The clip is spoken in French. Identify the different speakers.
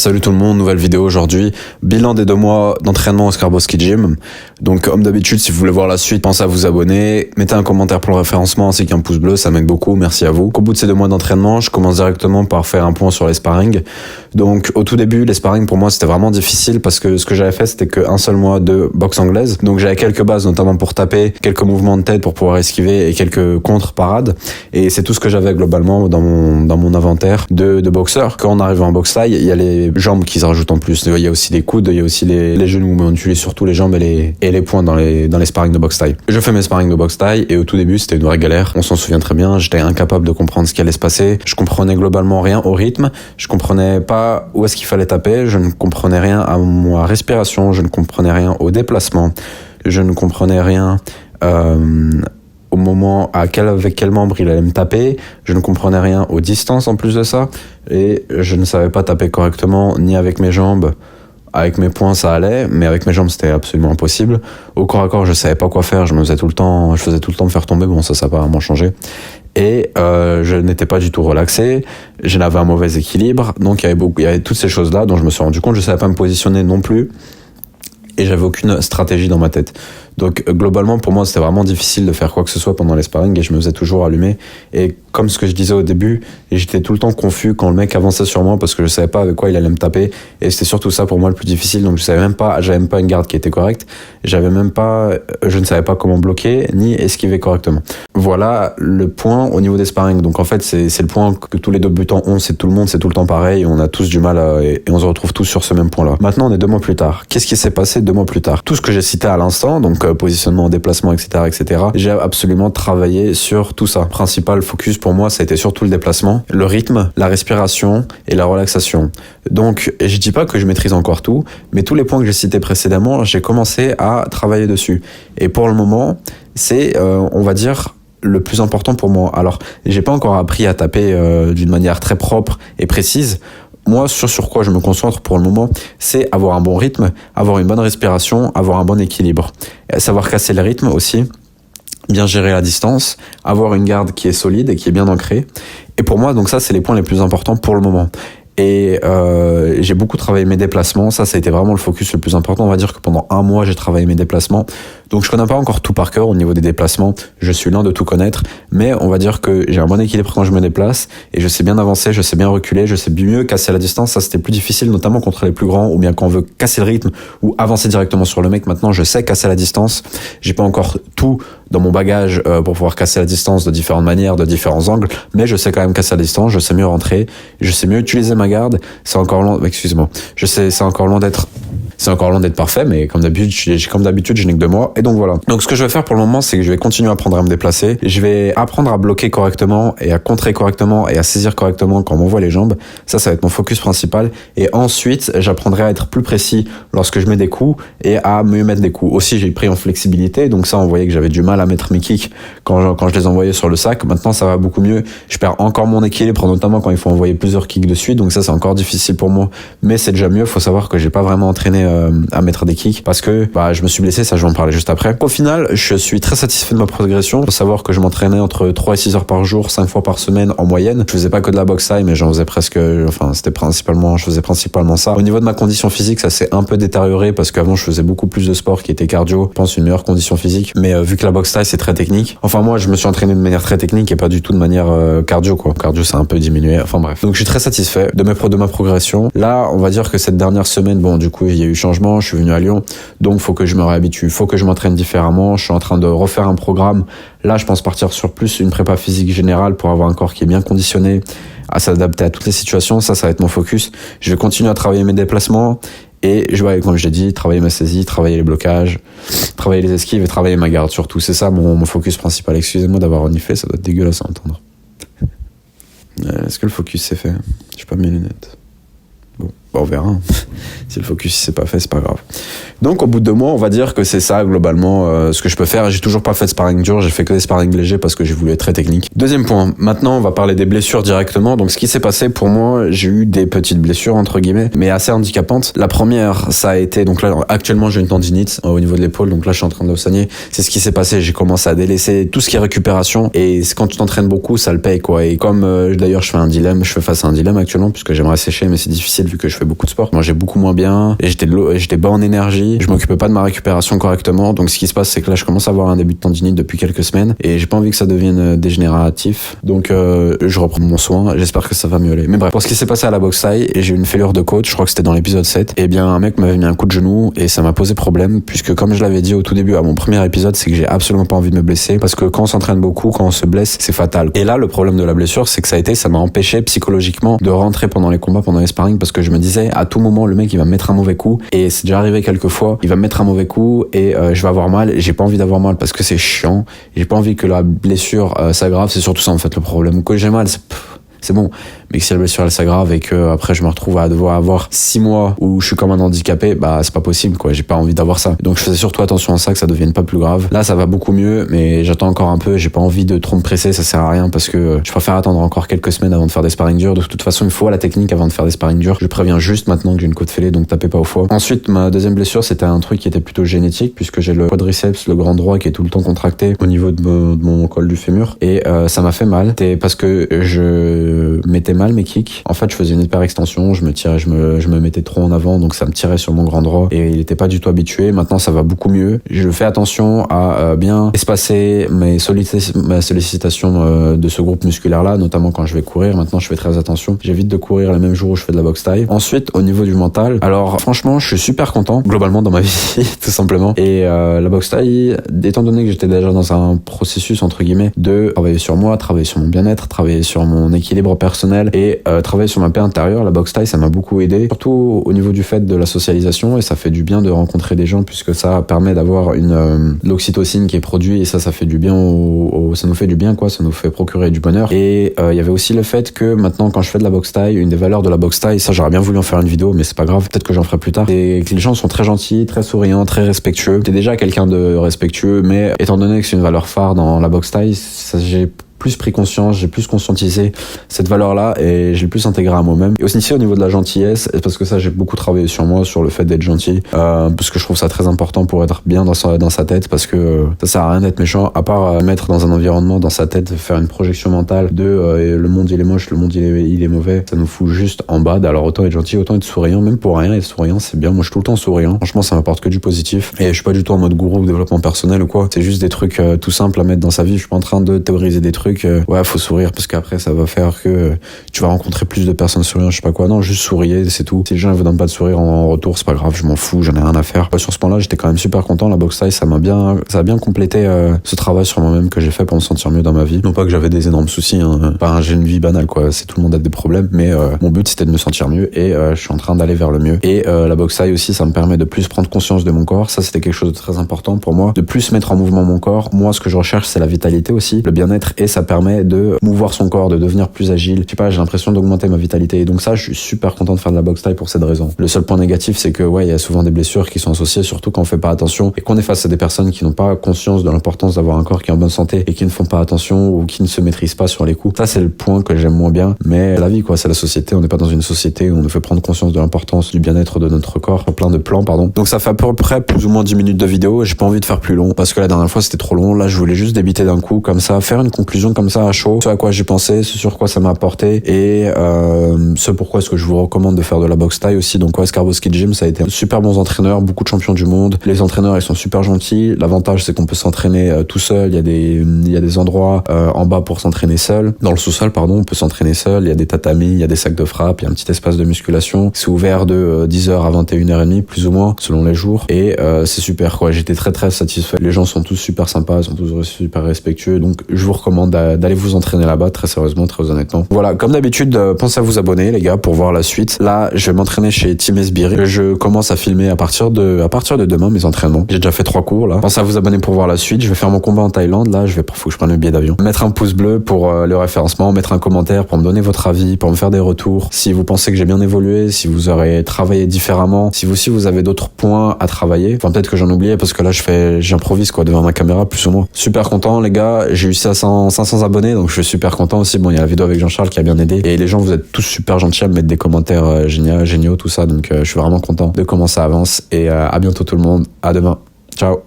Speaker 1: Salut tout le monde, nouvelle vidéo aujourd'hui. Bilan des 2 mois d'entraînement au Skarboski Gym. Donc comme d'habitude, si vous voulez voir la suite, pensez à vous abonner, mettez un commentaire pour le référencement ainsi qu'un pouce bleu, ça m'aide beaucoup, merci à vous. Au bout de ces 2 mois d'entraînement, je commence directement par faire un point sur les sparring. Donc au tout début, les sparring pour moi c'était vraiment difficile parce que ce que j'avais fait c'était qu'un seul mois de boxe anglaise. Donc j'avais quelques bases notamment pour taper, quelques mouvements de tête pour pouvoir esquiver et quelques contre-parades. Et c'est tout ce que j'avais globalement dans mon inventaire de boxeur. Quand on arrive en boxe taille, il y a les jambes qui se rajoutent en plus. Il y a aussi les coudes, il y a aussi les genoux, mais on utilise surtout les jambes et les poings dans les sparring de boxe taille. Je fais mes sparring de boxe taille et au tout début c'était une vraie galère. On s'en souvient très bien, j'étais incapable de comprendre ce qui allait se passer. Je comprenais globalement rien au rythme, je comprenais pas où est-ce qu'il fallait taper, je ne comprenais rien à ma respiration, je ne comprenais rien au déplacement, je ne comprenais rien au moment avec quel membre il allait me taper, je ne comprenais rien aux distances en plus de ça, et je ne savais pas taper correctement ni avec mes jambes. Avec mes poings ça allait, mais avec mes jambes c'était absolument impossible. Au corps à corps je savais pas quoi faire, je faisais tout le temps me faire tomber, bon ça a pas vraiment changé. Et je n'étais pas du tout relaxé, j'avais un mauvais équilibre, donc il y avait toutes ces choses-là dont je me suis rendu compte, je savais pas me positionner non plus, et j'avais aucune stratégie dans ma tête. Donc globalement pour moi c'était vraiment difficile de faire quoi que ce soit pendant les sparring et je me faisais toujours allumer. Et comme ce que je disais au début, j'étais tout le temps confus quand le mec avançait sur moi parce que je savais pas avec quoi il allait me taper, et c'était surtout ça pour moi le plus difficile. Donc j'avais même pas une garde qui était correcte, je ne savais pas comment bloquer ni esquiver correctement. Voilà le point au niveau des sparring. Donc en fait c'est le point que tous les débutants ont, c'est tout le temps pareil, on a tous du mal et on se retrouve tous sur ce même point là. Maintenant on est 2 mois plus tard, qu'est-ce qui s'est passé 2 mois plus tard? Tout ce que j'ai cité à l'instant, donc positionnement, déplacement, etc. J'ai absolument travaillé sur tout ça. Principal focus pour moi, ça a été surtout le déplacement, le rythme, la respiration et la relaxation. Donc, je dis pas que je maîtrise encore tout, mais tous les points que j'ai cités précédemment, j'ai commencé à travailler dessus. Et pour le moment, c'est, on va dire, le plus important pour moi. Alors, j'ai pas encore appris à taper d'une manière très propre et précise. Moi, sur quoi je me concentre pour le moment, c'est avoir un bon rythme, avoir une bonne respiration, avoir un bon équilibre. Savoir casser le rythme aussi, bien gérer la distance, avoir une garde qui est solide et qui est bien ancrée. Et pour moi, donc ça, c'est les points les plus importants pour le moment. Et j'ai beaucoup travaillé mes déplacements, ça a été vraiment le focus le plus important. On va dire que pendant 1 mois j'ai travaillé mes déplacements, donc je connais pas encore tout par cœur au niveau des déplacements, je suis loin de tout connaître, mais on va dire que j'ai un bon équilibre quand je me déplace et je sais bien avancer, je sais bien reculer, je sais mieux casser la distance. Ça c'était plus difficile notamment contre les plus grands, ou bien quand on veut casser le rythme ou avancer directement sur le mec. Maintenant je sais casser la distance, j'ai pas encore tout dans mon bagage pour pouvoir casser la distance de différentes manières, de différents angles, mais je sais quand même casser la distance, je sais mieux rentrer, je sais mieux utiliser ma garde. C'est encore loin, excuse-moi, je sais, c'est encore loin d'être parfait, mais comme d'habitude, je n'ai que 2 mois. Et donc voilà. Donc ce que je vais faire pour le moment, c'est que je vais continuer à apprendre à me déplacer. Je vais apprendre à bloquer correctement et à contrer correctement et à saisir correctement quand on m'envoie les jambes. Ça va être mon focus principal. Et ensuite, j'apprendrai à être plus précis lorsque je mets des coups et à mieux mettre des coups. Aussi, j'ai pris en flexibilité. Donc ça, on voyait que j'avais du mal à mettre mes kicks quand je les envoyais sur le sac. Maintenant, ça va beaucoup mieux. Je perds encore mon équilibre, notamment quand il faut envoyer plusieurs kicks de suite. Donc ça, c'est encore difficile pour moi. Mais c'est déjà mieux. Faut savoir que j'ai pas vraiment entraîné à mettre des kicks parce que je me suis blessé, ça je vais en parler juste après. Au final, je suis très satisfait de ma progression. Faut savoir que je m'entraînais entre 3 et 6 heures par jour, 5 fois par semaine en moyenne. Je faisais pas que de la boxe taille, mais je faisais principalement ça. Au niveau de ma condition physique, ça s'est un peu détérioré parce qu'avant je faisais beaucoup plus de sport qui était cardio, je pense une meilleure condition physique, mais vu que la boxe taille c'est très technique, enfin moi je me suis entraîné de manière très technique et pas du tout de manière cardio quoi. Cardio c'est un peu diminué, enfin bref. Donc je suis très satisfait de ma progression. Là, on va dire que cette dernière semaine, bon du coup il y a eu changement, je suis venu à Lyon, donc faut que je me réhabitue, faut que je m'entraîne différemment. Je suis en train de refaire un programme. Là, je pense partir sur plus une prépa physique générale pour avoir un corps qui est bien conditionné à s'adapter à toutes les situations. Ça va être mon focus. Je vais continuer à travailler mes déplacements et comme je l'ai dit, travailler ma saisie, travailler les blocages, travailler les esquives et travailler ma garde surtout. C'est ça mon focus principal. Excusez-moi d'avoir reniflé, ça doit être dégueulasse à entendre. Est-ce que le focus s'est fait? J'ai pas mes lunettes. Bon, on verra. Si le focus s'est pas fait, c'est pas grave. Donc au bout de 2 mois, on va dire que c'est ça globalement ce que je peux faire. J'ai toujours pas fait de sparring dur, j'ai fait que des sparring légers parce que j'ai voulu être très technique. Deuxième point, maintenant on va parler des blessures directement. Donc ce qui s'est passé pour moi, j'ai eu des petites blessures entre guillemets, mais assez handicapantes. La première, ça a été, donc là actuellement j'ai une tendinite au niveau de l'épaule, donc là je suis en train de saigner. C'est ce qui s'est passé, j'ai commencé à délaisser tout ce qui est récupération, et quand tu t'entraînes beaucoup, ça le paye quoi. Et comme d'ailleurs je fais face à un dilemme actuellement puisque j'aimerais sécher, mais c'est difficile vu que je fais beaucoup de sport. Moi j'ai beaucoup moins bien et j'étais bas en énergie, je m'occupais pas de ma récupération correctement. Donc ce qui se passe, c'est que là je commence à avoir un début de tendinite depuis quelques semaines et j'ai pas envie que ça devienne dégénératif. Donc je reprends mon soin, j'espère que ça va mieux aller. Mais bref, pour ce qui s'est passé à la boxe thaï, j'ai eu une fêlure de côte, je crois que c'était dans l'épisode 7. Et bien un mec m'avait mis un coup de genou et ça m'a posé problème puisque comme je l'avais dit au tout début à mon premier épisode, c'est que j'ai absolument pas envie de me blesser parce que quand on s'entraîne beaucoup, quand on se blesse, c'est fatal. Et là le problème de la blessure, c'est que ça m'a empêché psychologiquement de rentrer pendant les combats, pendant les sparring, parce que je me disais à tout moment le mec il va me mettre un mauvais coup, et c'est déjà arrivé quelques fois, il va me mettre un mauvais coup et je vais avoir mal, et j'ai pas envie d'avoir mal parce que c'est chiant, j'ai pas envie que la blessure s'aggrave. C'est surtout ça en fait le problème, que j'ai mal c'est bon, mais que si la blessure elle s'aggrave et que après je me retrouve à devoir avoir 6 mois où je suis comme un handicapé, bah c'est pas possible quoi, j'ai pas envie d'avoir ça. Donc je faisais surtout attention à ça, que ça devienne pas plus grave. Là ça va beaucoup mieux, mais j'attends encore un peu, j'ai pas envie de trop me presser, ça sert à rien parce que je préfère attendre encore quelques semaines avant de faire des sparring durs. De toute façon il faut la technique avant de faire des sparring durs. Je préviens juste maintenant que j'ai une côte fêlée, donc tapez pas au foie. Ensuite ma deuxième blessure, c'était un truc qui était plutôt génétique puisque j'ai le quadriceps, le grand droit qui est tout le temps contracté au niveau de mon col du fémur, et ça m'a fait mal. C'était parce que je mettais mal mes kicks. En fait, je faisais une hyper extension, je me mettais trop en avant, donc ça me tirait sur mon grand droit et il était pas du tout habitué. Maintenant, ça va beaucoup mieux. Je fais attention à bien espacer ma sollicitation de ce groupe musculaire-là, notamment quand je vais courir. Maintenant, je fais très attention. J'évite de courir le même jour où je fais de la boxe thaï. Ensuite, au niveau du mental, alors franchement, je suis super content globalement dans ma vie, tout simplement. Et la boxe thaï, étant donné que j'étais déjà dans un processus entre guillemets de travailler sur moi, travailler sur mon bien-être, travailler sur mon équilibre personnel et travailler sur ma paix intérieure, la boxe thaï ça m'a beaucoup aidé, surtout au niveau du fait de la socialisation, et ça fait du bien de rencontrer des gens puisque ça permet d'avoir l'oxytocine qui est produit, et ça fait du bien ça nous fait du bien quoi, ça nous fait procurer du bonheur. Et il y avait aussi le fait que maintenant quand je fais de la boxe thaï, une des valeurs de la boxe thaï, ça j'aurais bien voulu en faire une vidéo mais c'est pas grave, peut-être que j'en ferai plus tard, c'est que les gens sont très gentils, très souriants, très respectueux. T'es déjà quelqu'un de respectueux, mais étant donné que c'est une valeur phare dans la boxe thaï, j'ai plus pris conscience, j'ai plus conscientisé cette valeur-là et j'ai plus intégré à moi-même. Et aussi au niveau de la gentillesse, parce que ça j'ai beaucoup travaillé sur moi, sur le fait d'être gentil, parce que je trouve ça très important pour être bien dans sa tête, parce que ça sert à rien d'être méchant, à part mettre dans un environnement, dans sa tête, faire une projection mentale de le monde il est moche, le monde il est mauvais, ça nous fout juste en bas. Alors autant être gentil, autant être souriant, même pour rien, être souriant c'est bien. Moi je suis tout le temps souriant, franchement ça m'apporte que du positif, et je suis pas du tout en mode gourou ou développement personnel ou quoi, c'est juste des trucs tout simples à mettre dans sa vie. Je suis pas en train de théoriser des trucs ouais faut sourire parce qu'après ça va faire que tu vas rencontrer plus de personnes souriantes, je sais pas quoi. Non, juste souriez, c'est tout. Si les gens ne vous donnent pas de sourire en retour, c'est pas grave, je m'en fous, j'en ai rien à faire. Sur ce point-là, j'étais quand même super content. La boxe thaï, ça a bien complété ce travail sur moi-même que j'ai fait pour me sentir mieux dans ma vie. Non pas que j'avais des énormes soucis, hein. Enfin, j'ai une vie banale quoi, c'est tout le monde a des problèmes, mais mon but c'était de me sentir mieux, et je suis en train d'aller vers le mieux. Et la boxe thaï aussi, ça me permet de plus prendre conscience de mon corps. Ça c'était quelque chose de très important pour moi, de plus mettre en mouvement mon corps. Moi ce que je recherche c'est la vitalité aussi, le bien-être, et ça permet de mouvoir son corps, de devenir plus agile. Je sais pas, j'ai l'impression d'augmenter ma vitalité, et donc ça je suis super content de faire de la boxe thaï pour cette raison. Le seul point négatif c'est que ouais, il y a souvent des blessures qui sont associées, surtout quand on fait pas attention et qu'on est face à des personnes qui n'ont pas conscience de l'importance d'avoir un corps qui est en bonne santé et qui ne font pas attention ou qui ne se maîtrisent pas sur les coups. Ça c'est le point que j'aime moins bien, mais la vie quoi, c'est la société, on n'est pas dans une société où on nous fait prendre conscience de l'importance du bien-être de notre corps, plein de plans pardon. Donc ça fait à peu près plus ou moins 10 minutes de vidéo, j'ai pas envie de faire plus long parce que la dernière fois c'était trop long. Là je voulais juste débiter d'un coup comme ça, faire une conclusion comme ça à chaud, ce à quoi j'ai pensé, ce sur quoi ça m'a apporté, et ce pourquoi est-ce que je vous recommande de faire de la boxe thaï aussi. Donc ouais, Skarboski Gym, ça a été super bons entraîneurs, beaucoup de champions du monde. Les entraîneurs ils sont super gentils. L'avantage c'est qu'on peut s'entraîner tout seul. Il y a des endroits en bas pour s'entraîner seul. Dans le sous-sol pardon, on peut s'entraîner seul. Il y a des tatamis, il y a des sacs de frappe, il y a un petit espace de musculation. C'est ouvert de 10h à 21h30 plus ou moins selon les jours, et c'est super quoi. J'étais très très satisfait. Les gens sont tous super sympas, sont tous super respectueux. Donc je vous recommande d'aller vous entraîner là-bas, très sérieusement, très honnêtement. Voilà, comme d'habitude, pensez à vous abonner les gars pour voir la suite. Là, je vais m'entraîner chez Team Esbiri. Je commence à filmer à partir de demain mes entraînements. J'ai déjà fait 3 cours là. Pensez à vous abonner pour voir la suite. Je vais faire mon combat en Thaïlande. Là, faut que je prenne le billet d'avion. Mettre un pouce bleu pour le référencement, mettre un commentaire pour me donner votre avis, pour me faire des retours. Si vous pensez que j'ai bien évolué, si vous aurez travaillé différemment, si vous avez d'autres points à travailler. Enfin, peut-être que j'en oubliais parce que là, j'improvise quoi devant ma caméra plus ou moins. Super content les gars. J'ai eu 500 abonnés, donc je suis super content aussi. Bon, il y a la vidéo avec Jean-Charles qui a bien aidé. Et les gens, vous êtes tous super gentils à me mettre des commentaires géniaux, tout ça. Donc je suis vraiment content de comment ça avance. Et à bientôt tout le monde. À demain. Ciao.